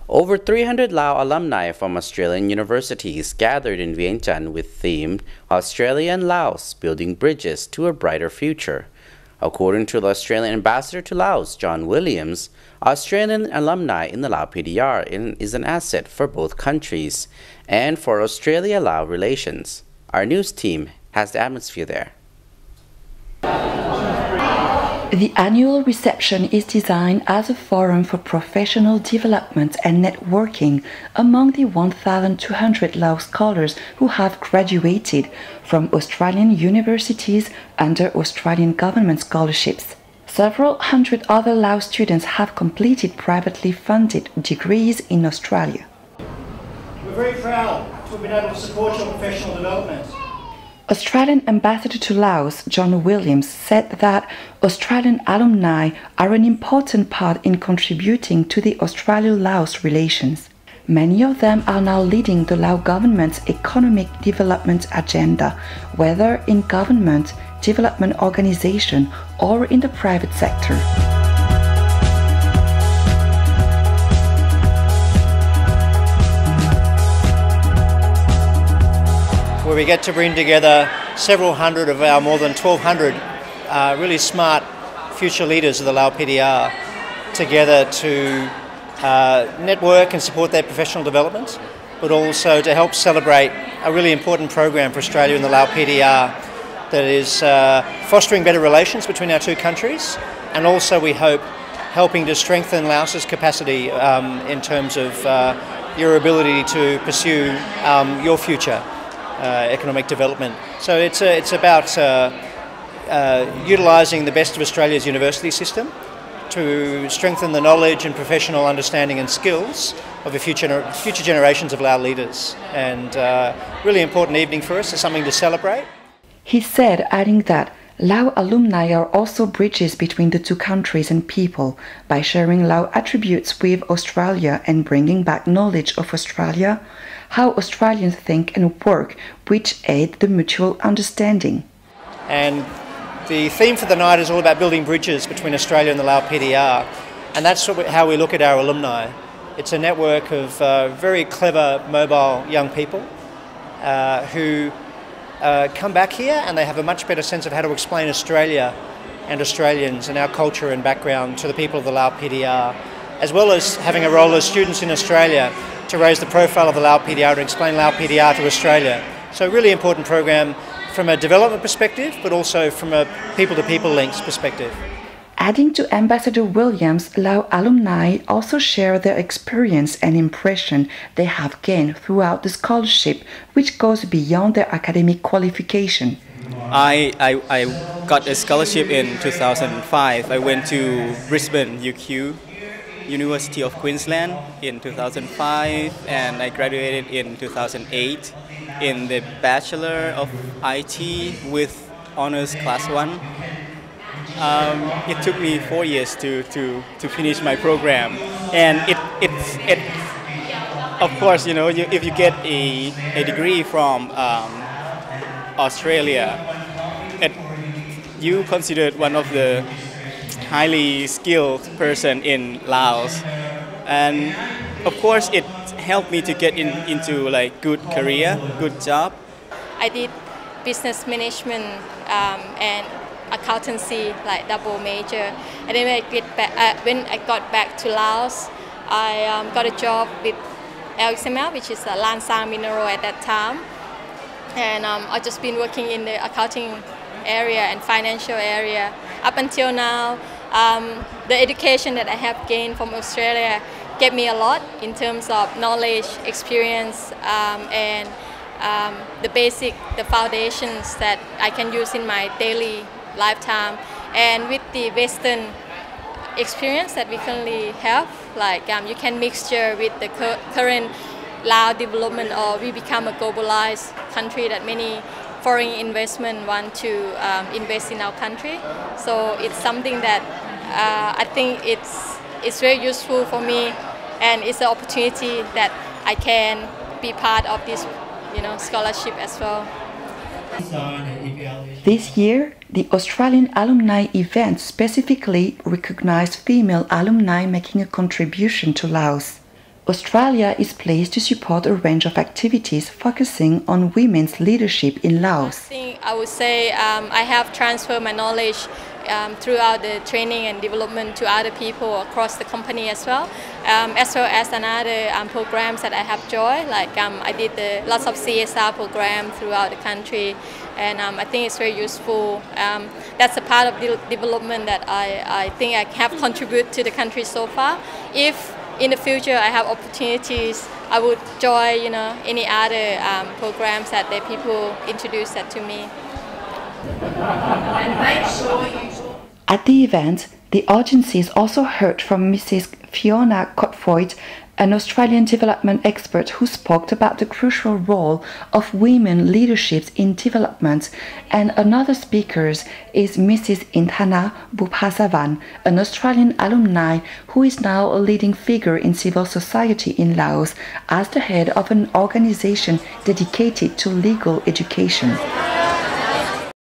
Over 300 Lao alumni from Australian universities gathered in Vientiane with theme Australia and Laos Building Bridges to a Brighter Future. According to the Australian ambassador to Laos, John Williams, Australian alumni in the Lao PDR is an asset for both countries and for Australia-Lao relations. Our news team has the atmosphere there. The annual reception is designed as a forum for professional development and networking among the 1,200 Lao scholars who have graduated from Australian universities under Australian government scholarships. Several hundred other Lao students have completed privately funded degrees in Australia. We're very proud to have been able to support your professional development. Australian Ambassador to Laos, John Williams, said that Australian alumni are an important part in contributing to the Australia-Laos relations. Many of them are now leading the Lao government's economic development agenda, whether in government, development organization, or in the private sector. Where we get to bring together several hundred of our more than 1,200 really smart future leaders of the Lao PDR together to network and support their professional development, but also to help celebrate a really important program for Australia and the Lao PDR that is fostering better relations between our two countries, and also, we hope, helping to strengthen Laos's capacity in terms of your ability to pursue your future. Economic development. So it's about utilising the best of Australia's university system to strengthen the knowledge and professional understanding and skills of the future generations of Lao leaders. And really important evening for us. It's something to celebrate. He said, adding that Lao alumni are also bridges between the two countries and people by sharing Lao attributes with Australia and bringing back knowledge of Australia, how Australians think and work, which aid the mutual understanding. And the theme for the night is all about building bridges between Australia and the Lao PDR, and that's how we look at our alumni. It's a network of very clever, mobile young people who come back here and they have a much better sense of how to explain Australia and Australians and our culture and background to the people of the Lao PDR, as well as having a role as students in Australia to raise the profile of the Lao PDR and explain Lao PDR to Australia. So a really important program from a development perspective, but also from a people-to-people links perspective. Adding to Ambassador Williams, Lao alumni also share their experience and impression they have gained throughout the scholarship, which goes beyond their academic qualification. I got a scholarship in 2005. I went to Brisbane, UQ, University of Queensland in 2005, and I graduated in 2008 in the Bachelor of IT with Honours Class 1. It took me 4 years to finish my program, and it of course, you know, if you get a degree from Australia, you considered one of the highly skilled person in Laos, and of course it helped me to get into like good career, good job. I did business management and accountancy, like double major, and then when I got back to Laos, I got a job with LXML, which is a Lansang Mineral at that time, and I've just been working in the accounting area and financial area up until now. The education that I have gained from Australia gave me a lot in terms of knowledge, experience, and the foundations that I can use in my daily lifetime. And with the Western experience that we currently have, like you can mixture with the current Lao development, or we become a globalized country that many foreign investment want to invest in our country. So it's something that I think it's very useful for me, and it's an opportunity that I can be part of this, scholarship as well. This year, the Australian Alumni event specifically recognized female alumni making a contribution to Laos. Australia is pleased to support a range of activities focusing on women's leadership in Laos. I would say I have transferred my knowledge throughout the training and development to other people across the company as well as another programs that I have joined. Like I did lots of CSR programs throughout the country, and I think it's very useful. That's a part of the development that I think I have contributed to the country so far. If in the future I have opportunities, I would join any other programs that the people introduce that to me. At the event, the audiences also heard from Mrs. Fiona Cotfoyd, an Australian development expert who spoke about the crucial role of women leadership in development, and another speaker is Mrs. Inthana Buphasavan, an Australian alumni who is now a leading figure in civil society in Laos as the head of an organization dedicated to legal education.